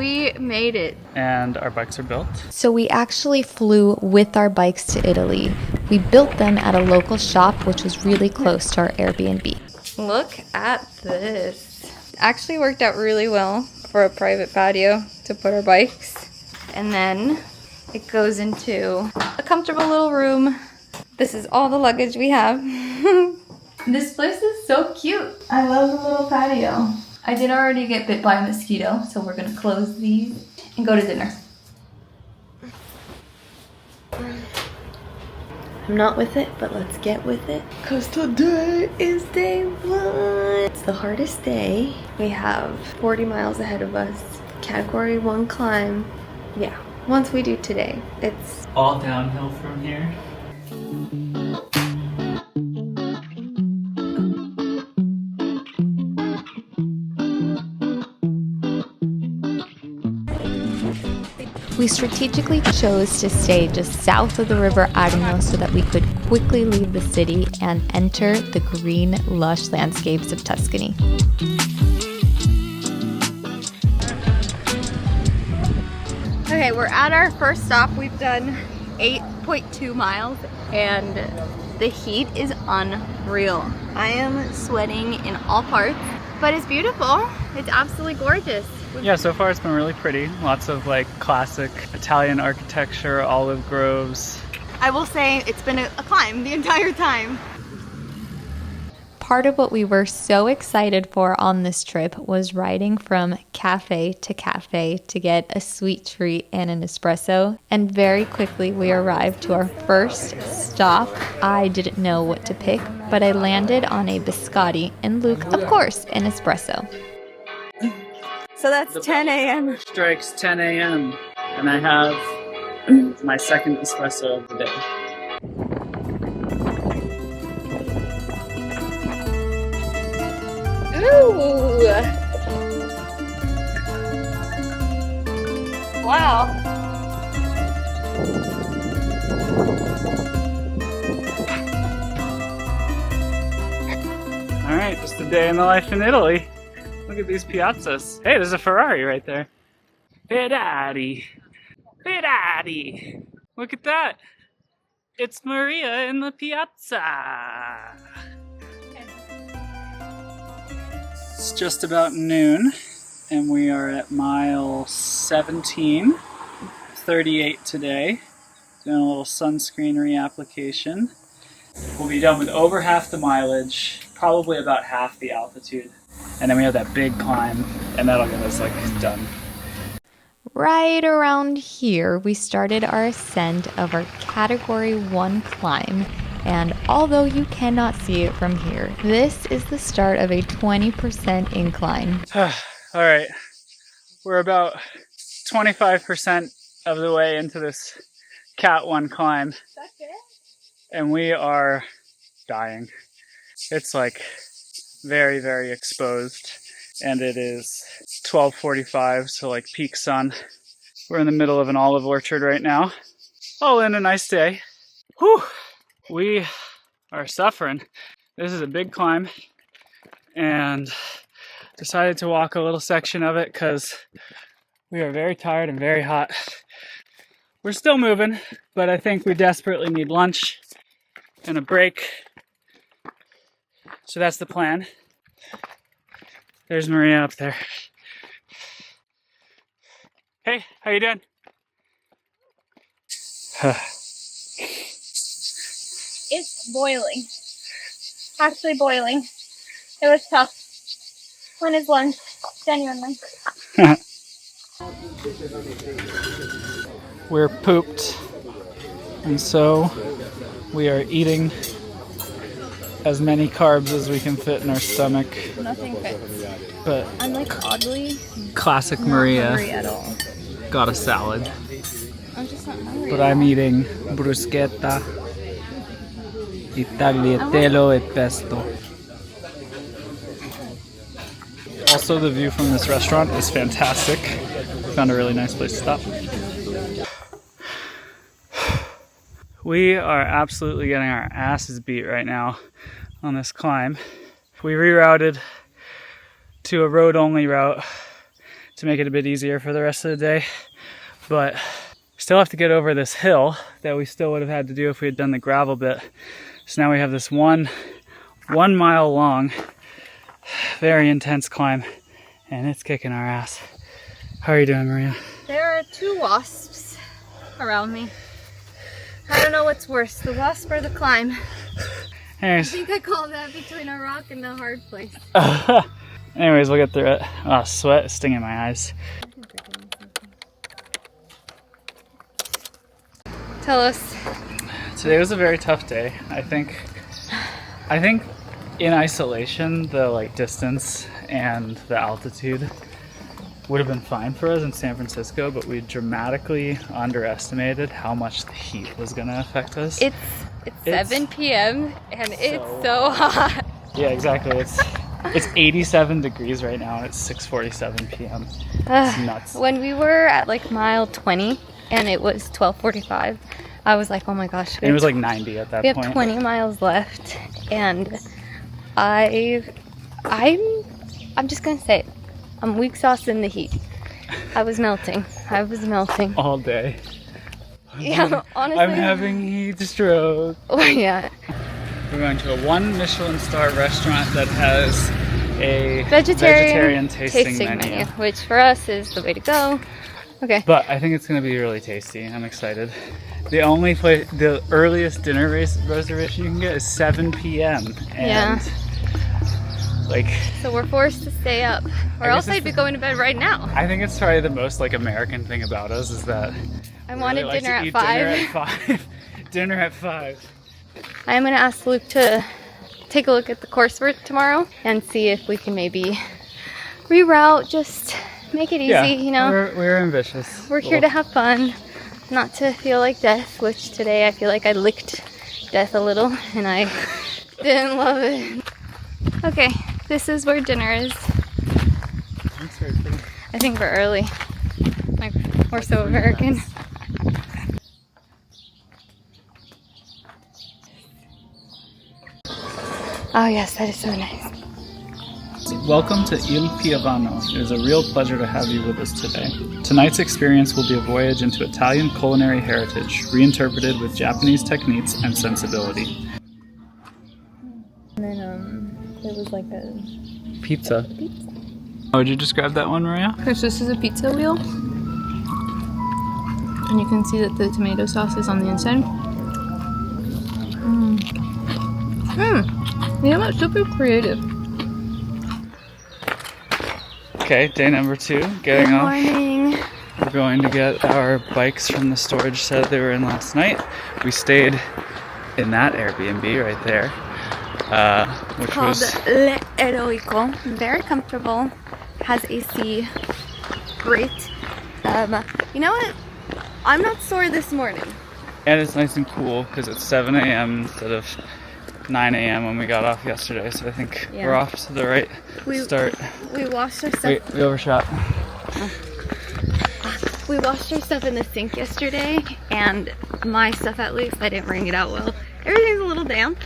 We made it. And our bikes are built. So we actually flew with our bikes to Italy. We built them at a local shop, which was really close to our Airbnb. Look at this. Actually worked out really well for a private patio to put our bikes. And then it goes into a comfortable little room. This is all the luggage we have. This place is so cute. I love the little patio. I did already get bit by a mosquito, so we're gonna close these and go to dinner. I'm not with it, but let's get with it. Cause today is day one. It's the hardest day. We have 40 miles ahead of us. Category 1 climb. Yeah, once we do today, it's all downhill from here. We strategically chose to stay just south of the river Arno so that we could quickly leave the city and enter the green, lush landscapes of Tuscany. okay. We're at our first stop. We've done 8.2 miles, and the heat is unreal. I am sweating in all parts, but it's beautiful. It's absolutely gorgeous. Yeah, so far it's been really pretty. Lots of like classic Italian architecture, olive groves. I will say it's been a climb the entire time. Part of what we were so excited for on this trip was riding from cafe to get a sweet treat and an espresso. And very quickly we arrived to our first stop. I didn't know what to pick, but I landed on a biscotti and Luke, of course, an espresso. So that's 10 a.m. Strikes 10 a.m. and I have my second espresso of the day. Ooh! Wow! All right, just a day in the life in Italy. Look at these piazzas. Hey, there's a Ferrari right there. Ferrari. Ferrari. Look at that. It's Maria in the piazza. It's just about noon, and we are at mile 17, 38 today. Doing a little sunscreen reapplication. We'll be done with over half the mileage, probably about half the altitude. And then we have that big climb, and that'll get us like done. Right around here, we started our ascent of our Category 1 climb. And although you cannot see it from here, this is the start of a 20% incline. All right, we're about 25% of the way into this Cat 1 climb. That's it? And we are dying. It's like very, very exposed, and it is 12:45, so like peak sun. We're in the middle of an olive orchard right now. All in a nice day. Whew! We are suffering. This is a big climb, and decided to walk a little section of it because we are very tired and very hot. We're still moving, but I think we desperately need lunch and a break. So that's the plan. There's Maria up there. Hey, how you doing? It's boiling. Actually boiling. It was tough. When is lunch? Genuinely. We're pooped, and so we are eating as many carbs as we can fit in our stomach. Nothing fits. But I'm like oddly classic not Maria hungry at all. got a salad. I'm just not hungry. But I'm eating bruschetta, tagliatelle e pesto. Also, the view from this restaurant is fantastic. Found a really nice place to stop. We are absolutely getting our asses beat right now on this climb. We rerouted to a road-only route to make it a bit easier for the rest of the day. But still have to get over this hill that we still would have had to do if we had done the gravel bit. So now we have this one mile long, very intense climb, and it's kicking our ass. How are you doing, Maria? There are 2 wasps around me. I don't know what's worse, the wasp or the climb. Anyways. I think I call that between a rock and a hard place. Anyways, we'll get through it. Oh, sweat is stinging my eyes. Tell us. Today was a very tough day. I think in isolation, the distance and the altitude would have been fine for us in San Francisco, but we dramatically underestimated how much the heat was going to affect us. It's 7 p.m. and it's so hot. Yeah, exactly. It's 87 degrees right now and it's 6:47 p.m. It's nuts. When we were at mile 20 and it was 12:45, I was like, oh my gosh. And it was 90 at that point. We have 20 miles left, and I'm just gonna say it. I'm weak sauce in the heat. I was melting. All day. Yeah, honestly. I'm having heat stroke. Oh yeah. We're going to a 1 Michelin star restaurant that has a vegetarian tasting menu, which for us is the way to go. Okay. But I think it's going to be really tasty. I'm excited. The earliest dinner reservation you can get is 7 p.m. And so we're forced to stay up, or else I'd be going to bed right now. I think it's probably the most American thing about us is that I wanted really dinner like at 5. Dinner at 5. Dinner at 5. I am going to ask Luke to take a look at the course for tomorrow and see if we can maybe reroute, just make it easy, you know. We're ambitious. We're here to have fun, not to feel like death, which today I feel like I licked death a little and I didn't love it. Okay, this is where dinner is. That's very pretty. I think we're early. We're so American. Oh yes, that is so nice. Welcome to Il Piavano. It is a real pleasure to have you with us today. Tonight's experience will be a voyage into Italian culinary heritage, reinterpreted with Japanese techniques and sensibility. And then there was like a Pizza. Oh, would you describe that one, Maria? Okay, so this is a pizza wheel. And you can see that the tomato sauce is on the inside. Yeah, that's super creative. Okay, day number 2, getting Good off. morning. We're going to get our bikes from the storage shed they were in last night. We stayed in that Airbnb right there, which Called was Le Eroico. Very comfortable. Has AC. Great. You know what? I'm not sore this morning. And it's nice and cool because it's 7 a.m. instead of 9 a.m. when we got off yesterday, so I think we're off to the right start. We washed our stuff. Wait, we overshot. We washed our stuff in the sink yesterday, and my stuff, at least, I didn't wring it out well. Everything's a little damp.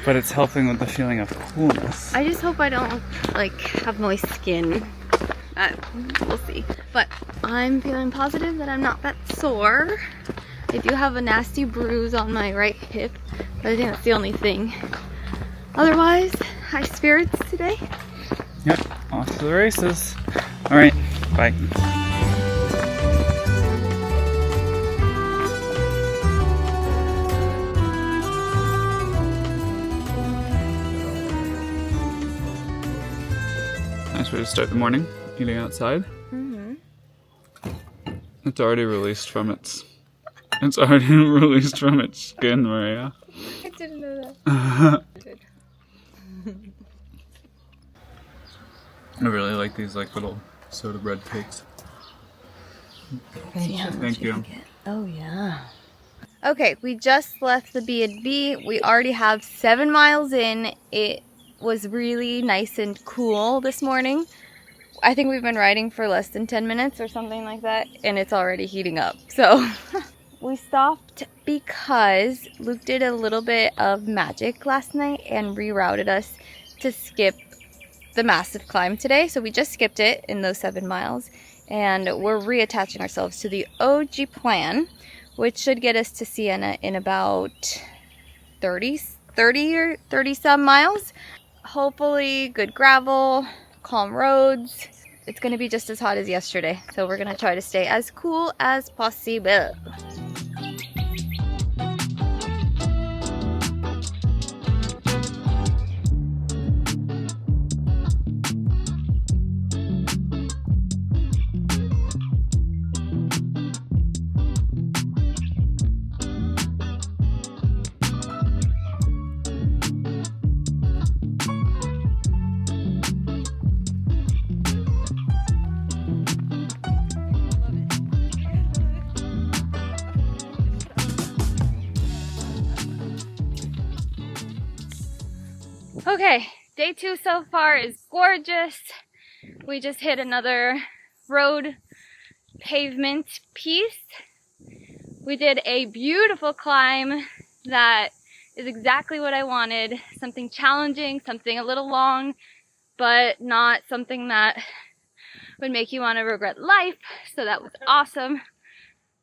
But it's helping with the feeling of coolness. I just hope I don't have moist skin. We'll see. But I'm feeling positive that I'm not that sore. I do have a nasty bruise on my right hip, but I think that's the only thing. Otherwise, high spirits today. Yep, off to the races. Alright, bye. Nice way to start the morning, eating outside. Mm-hmm. It's already released from its skin, Maria. I didn't know that. I really like these little soda bread cakes. Thank you. Oh yeah. Okay, we just left the B&B. We already have 7 miles in. It was really nice and cool this morning. I think we've been riding for less than 10 minutes or something like that, and it's already heating up. So we stopped because Luke did a little bit of magic last night and rerouted us to skip the massive climb today, so we just skipped it in those 7 miles, and we're reattaching ourselves to the OG plan, which should get us to Siena in about 30 or 30 some miles. Hopefully good gravel, calm roads. It's going to be just as hot as yesterday, so we're going to try to stay as cool as possible. Okay, day 2 so far is gorgeous. We just hit another road pavement piece. We did a beautiful climb that is exactly what I wanted. Something challenging, something a little long, but not something that would make you want to regret life. So that was awesome.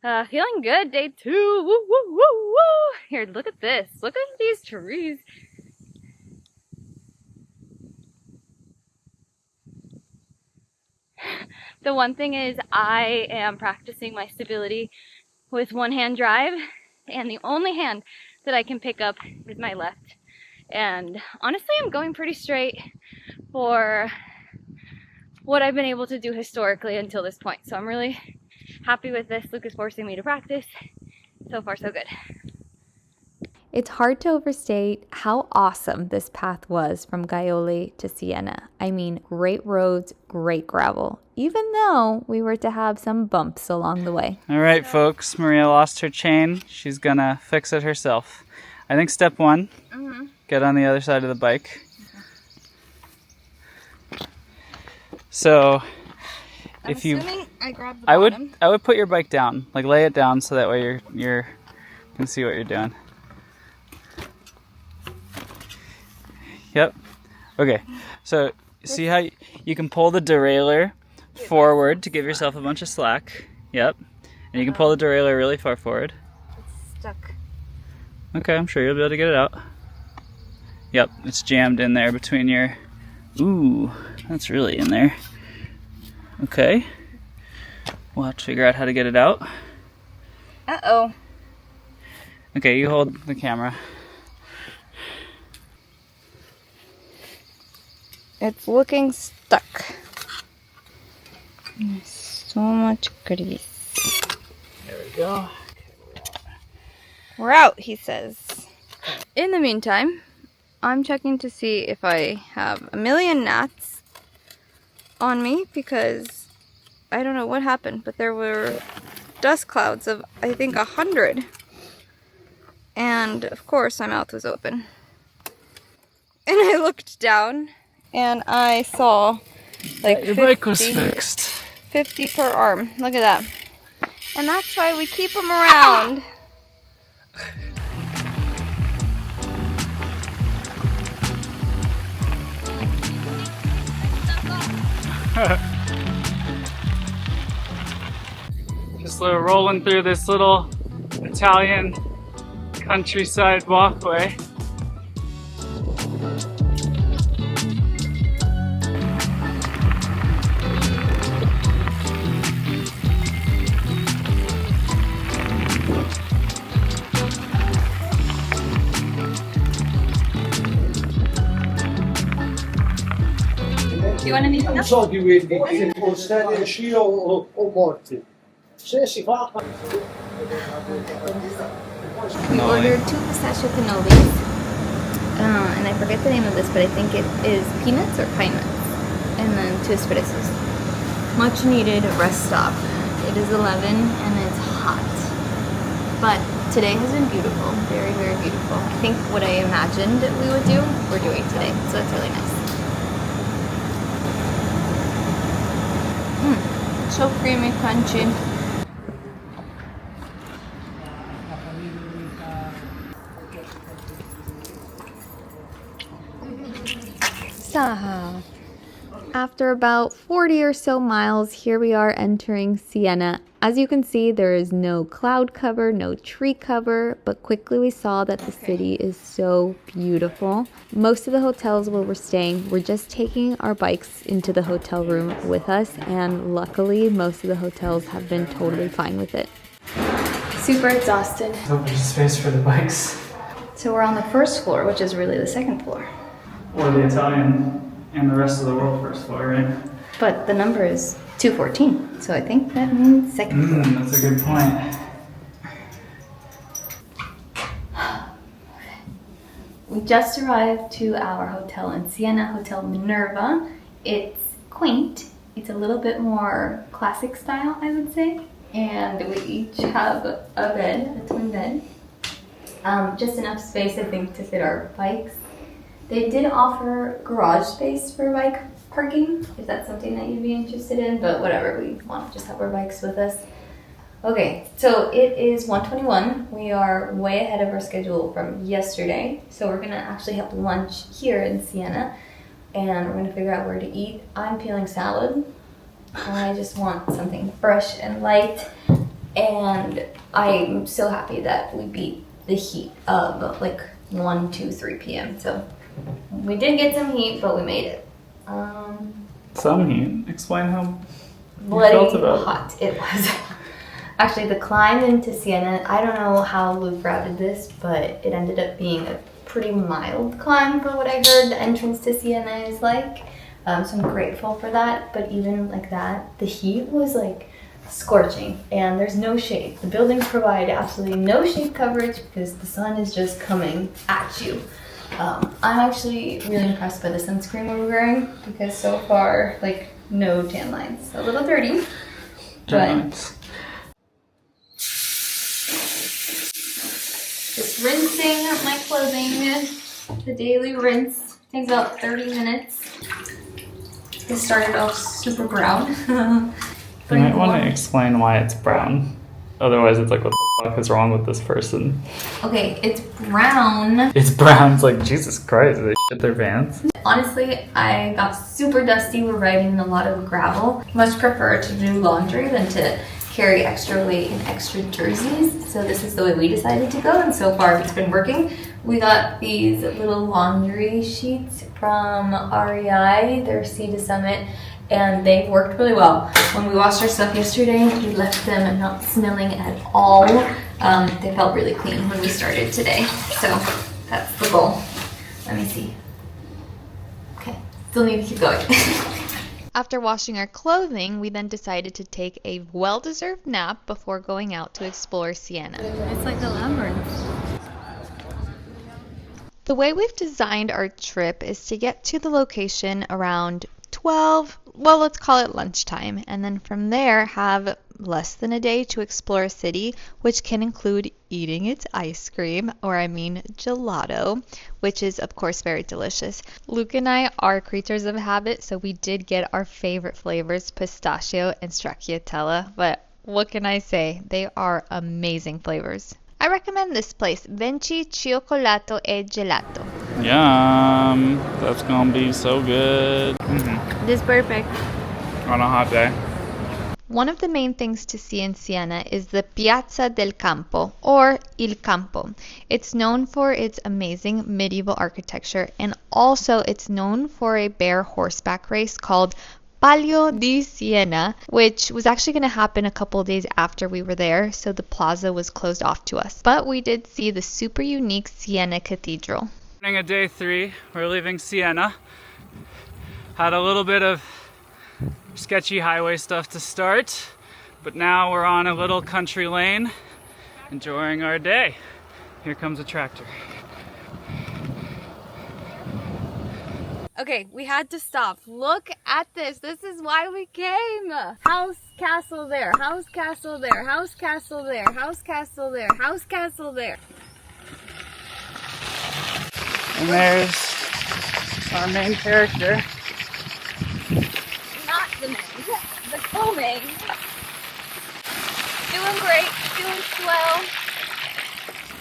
Feeling good, day 2. Woo, woo, woo, woo. Here, look at this. Look at these trees. The one thing is I am practicing my stability with one-hand drive, and the only hand that I can pick up is my left. And honestly, I'm going pretty straight for what I've been able to do historically until this point. So I'm really happy with this. Luke is forcing me to practice. So far, so good. It's hard to overstate how awesome this path was from Gaiole to Siena. I mean, great roads, great gravel, even though we were to have some bumps along the way. All right, folks, Maria lost her chain. She's gonna fix it herself. I think step 1, get on the other side of the bike. So if you, I grabbed the bottom. I would put your bike down, like lay it down so that way you can see what you're doing. Yep. Okay. So see how you can pull the derailleur forward to give yourself a bunch of slack. Yep. And you can pull the derailleur really far forward. It's stuck. Okay, I'm sure you'll be able to get it out. Yep, it's jammed in there between your... Ooh, that's really in there. Okay. We'll have to figure out how to get it out. Uh-oh. Okay, you hold the camera. It's looking stuck. There's so much grease. There we go. We're out, he says. In the meantime, I'm checking to see if I have a million gnats on me, because I don't know what happened, but there were dust clouds of, I think, 100. And of course my mouth was open. And I looked down and I saw like your bike was fixed. 50 per arm. Look at that. And that's why we keep them around. Just rolling through this little Italian countryside walkway. Do you want anything else? Non so di quelli che stati in scio o morti. Se si fa... We ordered 2 pistachio cannolis, and I forget the name of this, but I think it is peanuts or pine nuts, and then 2 espressos. Much needed rest stop. It is 11 and it's hot, but today has been beautiful, very, very beautiful. I think what I imagined we would do, we're doing today, so it's really nice. So creamy, crunchy. Stop. After about 40 or so miles, here we are entering Siena. As you can see, there is no cloud cover, no tree cover, but quickly we saw that the city is so beautiful. Most of the hotels where we're staying, we're just taking our bikes into the hotel room with us, and luckily most of the hotels have been totally fine with it. Super exhausted. Hope there's space for the bikes. So we're on the first floor, which is really the second floor. Or the Italian and the rest of the world first floor, right? But the number is 214, so I think that means second floor. That's a good point. We just arrived to our hotel in Siena, Hotel Minerva. It's quaint. It's a little bit more classic style, I would say. And we each have a bed, a twin bed. Just enough space, I think, to fit our bikes. They did offer garage space for bike parking, if that's something that you'd be interested in, but whatever, we want to just have our bikes with us. Okay, so it is 1:21. We are way ahead of our schedule from yesterday, so we're gonna actually have lunch here in Siena, and we're gonna figure out where to eat. I'm peeling salad. I just want something fresh and light, and I'm so happy that we beat the heat of like 1, 2, 3 p.m. So we did get some heat, but we made it. Some heat. Explain how bloody you felt about hot it was. Actually, the climb into Siena, I don't know how Luke routed this, but it ended up being a pretty mild climb for what I heard the entrance to Siena is like. So I'm grateful for that, but even like that, the heat was like scorching, and there's no shade. The buildings provide absolutely no shade coverage because the sun is just coming at you. I'm actually really impressed by the sunscreen we're wearing because so far, like, no tan lines. A little dirty, but just rinsing my clothing. The daily rinse takes about 30 minutes. It started off super brown. You might want to explain why it's brown. Otherwise, it's like, what the fuck is wrong with this person? Okay, it's brown. It's brown. It's like, Jesus Christ, they shit their pants. Honestly, I got super dusty. We're riding in a lot of gravel. Much prefer to do laundry than to carry extra weight and extra jerseys. So this is the way we decided to go, and so far it's been working. We got these little laundry sheets from REI, their Sea to Summit, and they worked really well. When we washed our stuff yesterday, we left them not smelling at all. They felt really clean when we started today. So that's the goal. Let me see. Okay, still need to keep going. After washing our clothing, we then decided to take a well-deserved nap before going out to explore Siena. It's like a labyrinth. The way we've designed our trip is to get to the location around 12, well, let's call it lunchtime, and then from there have less than a day to explore a city, which can include eating its ice cream, or I mean gelato, which is of course very delicious. Luke and I are creatures of habit, so we did get our favorite flavors, pistachio and stracciatella, but what can I say? They are amazing flavors. I recommend this place, Venci Cioccolato e Gelato. Yum. That's gonna be so good. This is perfect. On a hot day. One of the main things to see in Siena is the Piazza del Campo, or Il Campo. It's known for its amazing medieval architecture, and also it's known for a bear horseback race called Palio di Siena, which was actually going to happen a couple of days after we were there, so the plaza was closed off to us. But we did see the super unique Siena Cathedral. Morning of day 3, we're leaving Siena. Had a little bit of sketchy highway stuff to start, but now we're on a little country lane, enjoying our day. Here comes a tractor. Okay, we had to stop. Look at this. This is why we came. House, castle there. House, castle there. House, castle there. House, castle there. House, castle there. And there's our main character. Not the main, the co-main. Doing great, doing swell.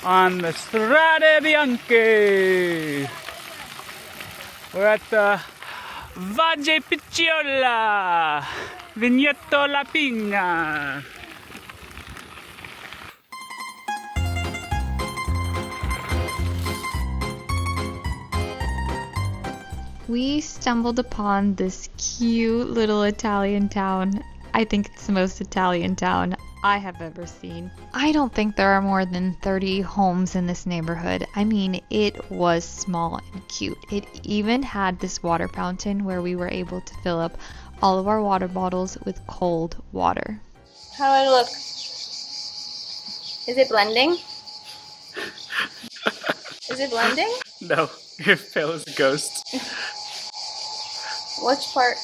On the Strade Bianche. We're at the Vage Picciola! Vigneto La Pina! We stumbled upon this cute little Italian town. I think it's the most Italian town I have ever seen. I don't think there are more than 30 homes in this neighborhood. I mean, it was small and cute. It even had this water fountain where we were able to fill up all of our water bottles with cold water. How do I look? Is it blending? Is it blending? No, you're pale as a ghost. Which part?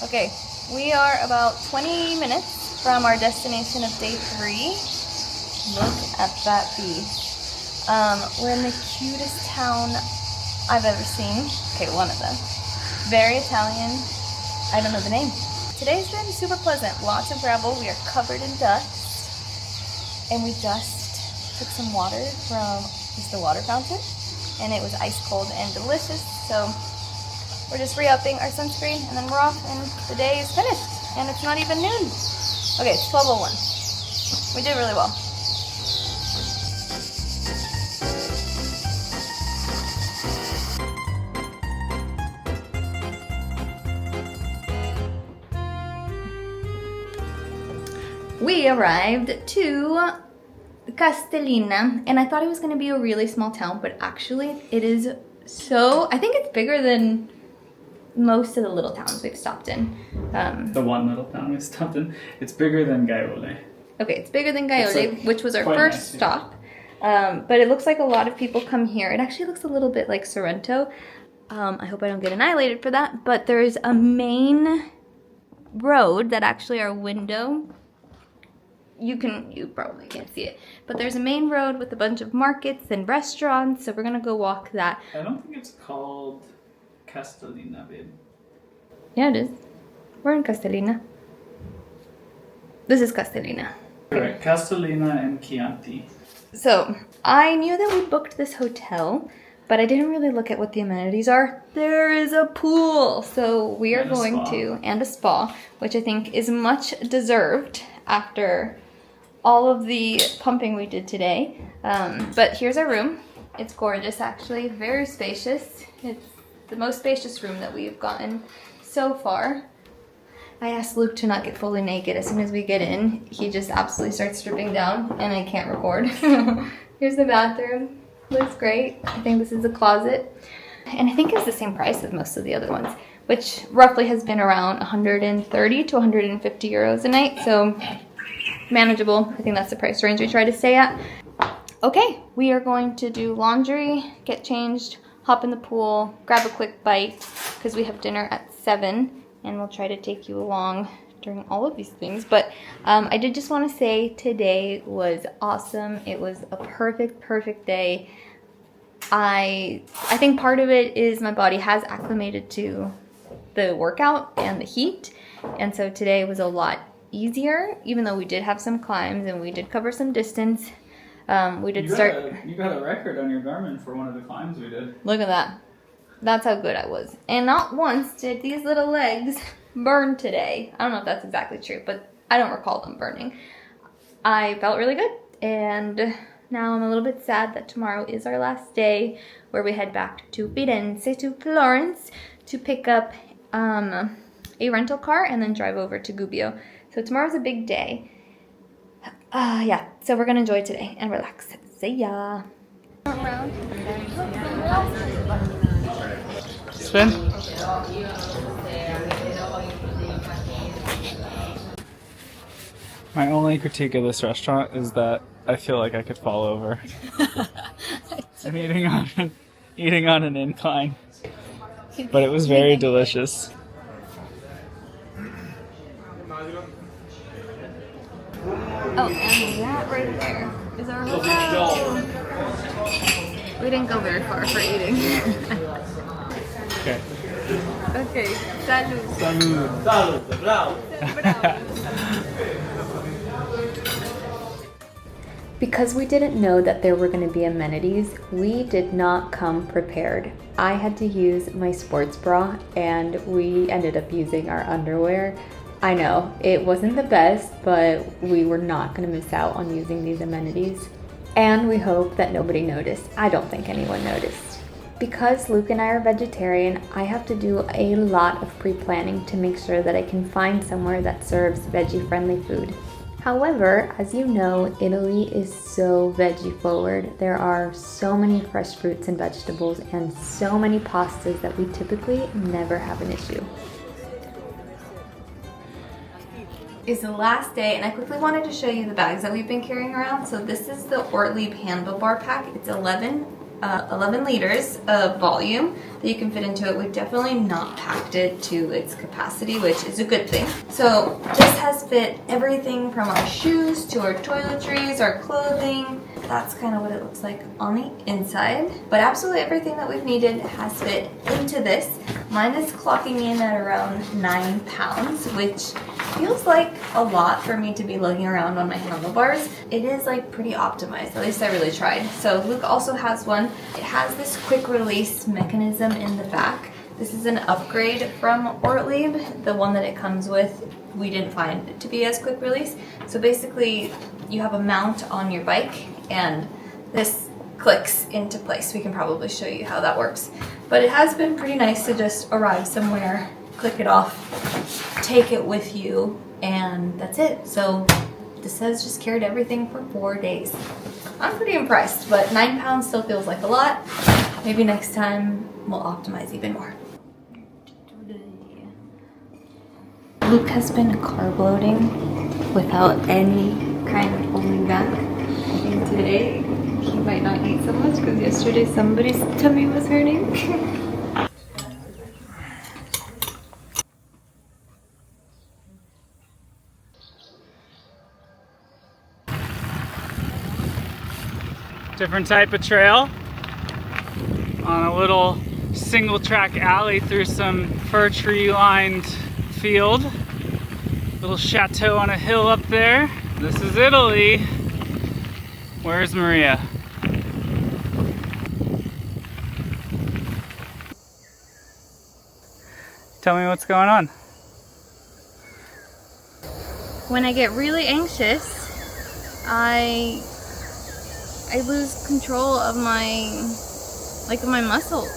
Okay, we are about 20 minutes from our destination of day 3. Look at that beach. We're in the cutest town I've ever seen. Okay, one of them. Very Italian. I don't know the name. Today's been super pleasant. Lots of gravel. We are covered in dust. And we just took some water from just the water fountain. And it was ice cold and delicious. So we're just re-upping our sunscreen and then we're off and the day is finished. And it's not even noon. Okay, it's 12:01. We did really well. We arrived to Castellina, and I thought it was going to be a really small town, but actually it is so, I think it's bigger than most of the little towns we've stopped in. The one little town we stopped in, it's bigger than Gaiole. Okay, it's bigger than Gaiole, like which was our quite first nice, yeah. stop. But it looks like a lot of people come here. It actually looks a little bit like Sorrento. I hope I don't get annihilated for that, but there's a main road that actually our window, you probably can't see it, but there's a main road with a bunch of markets and restaurants, so we're gonna go walk that. I don't think it's called Castellina, babe. Yeah, it is. We're in Castellina. This is Castellina. Correct, Castellina and Chianti. So I knew that we booked this hotel, but I didn't really look at what the amenities are. There is a pool, so we are And a going spa. to, and a spa, which I think is much deserved after all of the pumping we did today. But here's our room. It's gorgeous, actually, very spacious. It's the most spacious room that we've gotten so far. I asked Luke to not get fully naked. As soon as we get in, he just absolutely starts stripping down, and I can't record. Here's the bathroom. Looks great. I think this is a closet. And I think it's the same price as most of the other ones, which roughly has been around 130 to 150 euros a night, so manageable. I think that's the price range we try to stay at. Okay, we are going to do laundry, get changed, hop in the pool, grab a quick bite, because we have dinner at 7, and we'll try to take you along during all of these things. But I did just want to say today was awesome. It was a perfect day. I think part of it is my body has acclimated to the workout and the heat, and so today was a lot easier, even though we did have some climbs and we did cover some distance. We did You got a record on your Garmin for one of the climbs we did. Look at that. That's how good I was. And not once did these little legs burn today. I don't know if that's exactly true, but I don't recall them burning. I felt really good, and now I'm a little bit sad that tomorrow is our last day, where we head back to Firenze, to Florence, to pick up a rental car and then drive over to Gubbio. So tomorrow's a big day. Yeah, so we're gonna enjoy today and relax. See ya. Spin. My only critique of this restaurant is that I feel like I could fall over. I'm eating on an incline, but it was very delicious. Oh, and that right there is our hotel. We didn't go very far for eating. Okay. Okay, salud. Salud. Salute, bravo. Because we didn't know that there were going to be amenities, we did not come prepared. I had to use my sports bra and we ended up using our underwear. I know, it wasn't the best, but we were not going to miss out on using these amenities. And we hope that nobody noticed. I don't think anyone noticed. Because Luke and I are vegetarian, I have to do a lot of pre-planning to make sure that I can find somewhere that serves veggie-friendly food. However, as you know, Italy is so veggie forward. There are so many fresh fruits and vegetables and so many pastas that we typically never have an issue. Is the last day, and I quickly wanted to show you the bags that we've been carrying around. So this is the Ortlieb handlebar pack. It's 11 liters of volume that you can fit into it. We've definitely not packed it to its capacity, which is a good thing. So this has fit everything from our shoes to our toiletries, our clothing. That's kind of what it looks like on the inside. But absolutely everything that we've needed has fit into this. Mine is clocking in at around 9 pounds, which feels like a lot for me to be lugging around on my handlebars. It is like pretty optimized, at least I really tried. So Luke also has one. It has this quick release mechanism in the back. This is an upgrade from Ortlieb. The one that it comes with, we didn't find it to be as quick release. So basically you have a mount on your bike and this clicks into place. We can probably show you how that works. But it has been pretty nice to just arrive somewhere, click it off, take it with you, and that's it. So this has just carried everything for 4 days. I'm pretty impressed, but 9 pounds still feels like a lot. Maybe next time we'll optimize even more. Luke has been carb loading without any kind of holding back. I think today he might not eat so much because yesterday somebody's tummy was hurting. Different type of trail on a little single track alley through some fir tree lined field. Little chateau on a hill up there. This is Italy. Where's Maria? Tell me what's going on. When I get really anxious, I lose control of my muscles.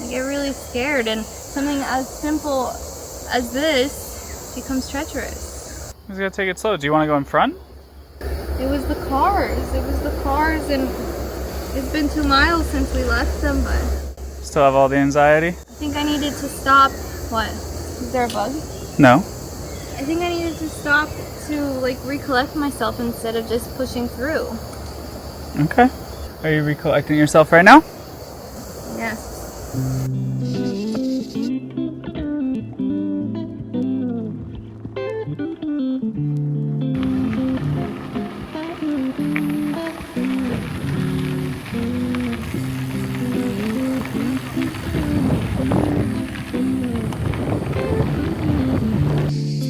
I get really scared, and something as simple as this becomes treacherous. You just gotta take it slow. Do you want to go in front? It was the cars, and it's been 2 miles since we left them, but Still have all the anxiety? I think I needed to stop. What? Is there a bug? No. I think I needed to stop to like recollect myself instead of just pushing through. Okay. Are you recollecting yourself right now? Yes.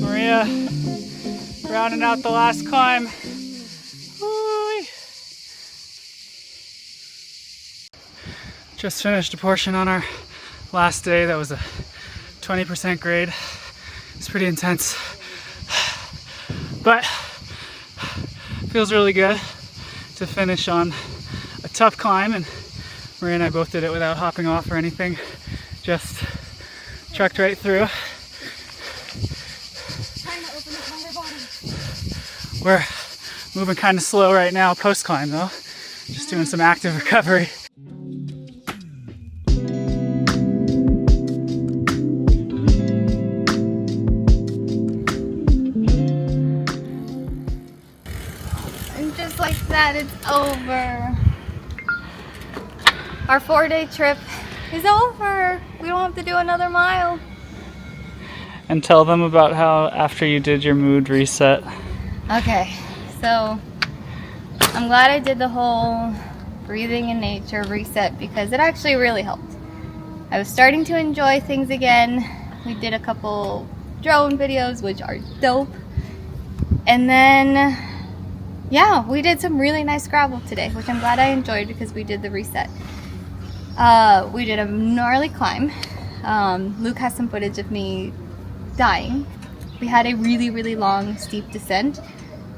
Maria, rounding out the last climb. Woo-wee. Just finished a portion on our last day that was a 20% grade. It's pretty intense, but feels really good to finish on a tough climb, and Maria and I both did it without hopping off or anything, just trucked right through. We're moving kind of slow right now post climb though, just doing some active recovery. And just like that, it's over. Our 4-day trip is over. We don't have to do another mile. And tell them about how after you did your mood reset. Okay, so I'm glad I did the whole breathing in nature reset because it actually really helped. I was starting to enjoy things again. We did a couple drone videos, which are dope. And then yeah, we did some really nice gravel today, which I'm glad I enjoyed because we did the reset. We did a gnarly climb. Luke has some footage of me dying. We had a really, really long, steep descent.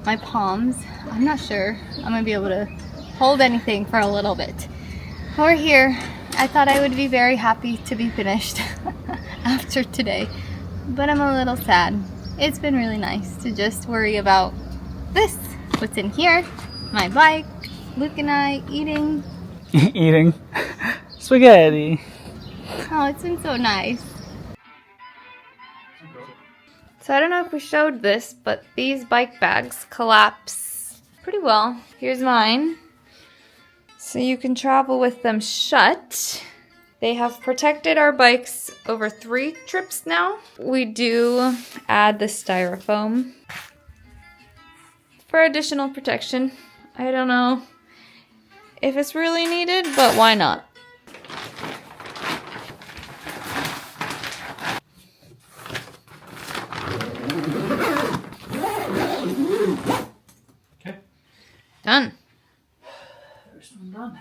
My palms, I'm not sure I'm gonna be able to hold anything for a little bit. We're here. I thought I would be very happy to be finished after today, but I'm a little sad. It's been really nice to just worry about this, what's in here, my bike, Luke and I eating. Eating spaghetti. Oh, it's been so nice. So I don't know if we showed this, but these bike bags collapse pretty well. Here's mine. So you can travel with them shut. They have protected our bikes over 3 trips now. We do add the styrofoam for additional protection. I don't know if it's really needed, but why not? Okay. Done. First one done.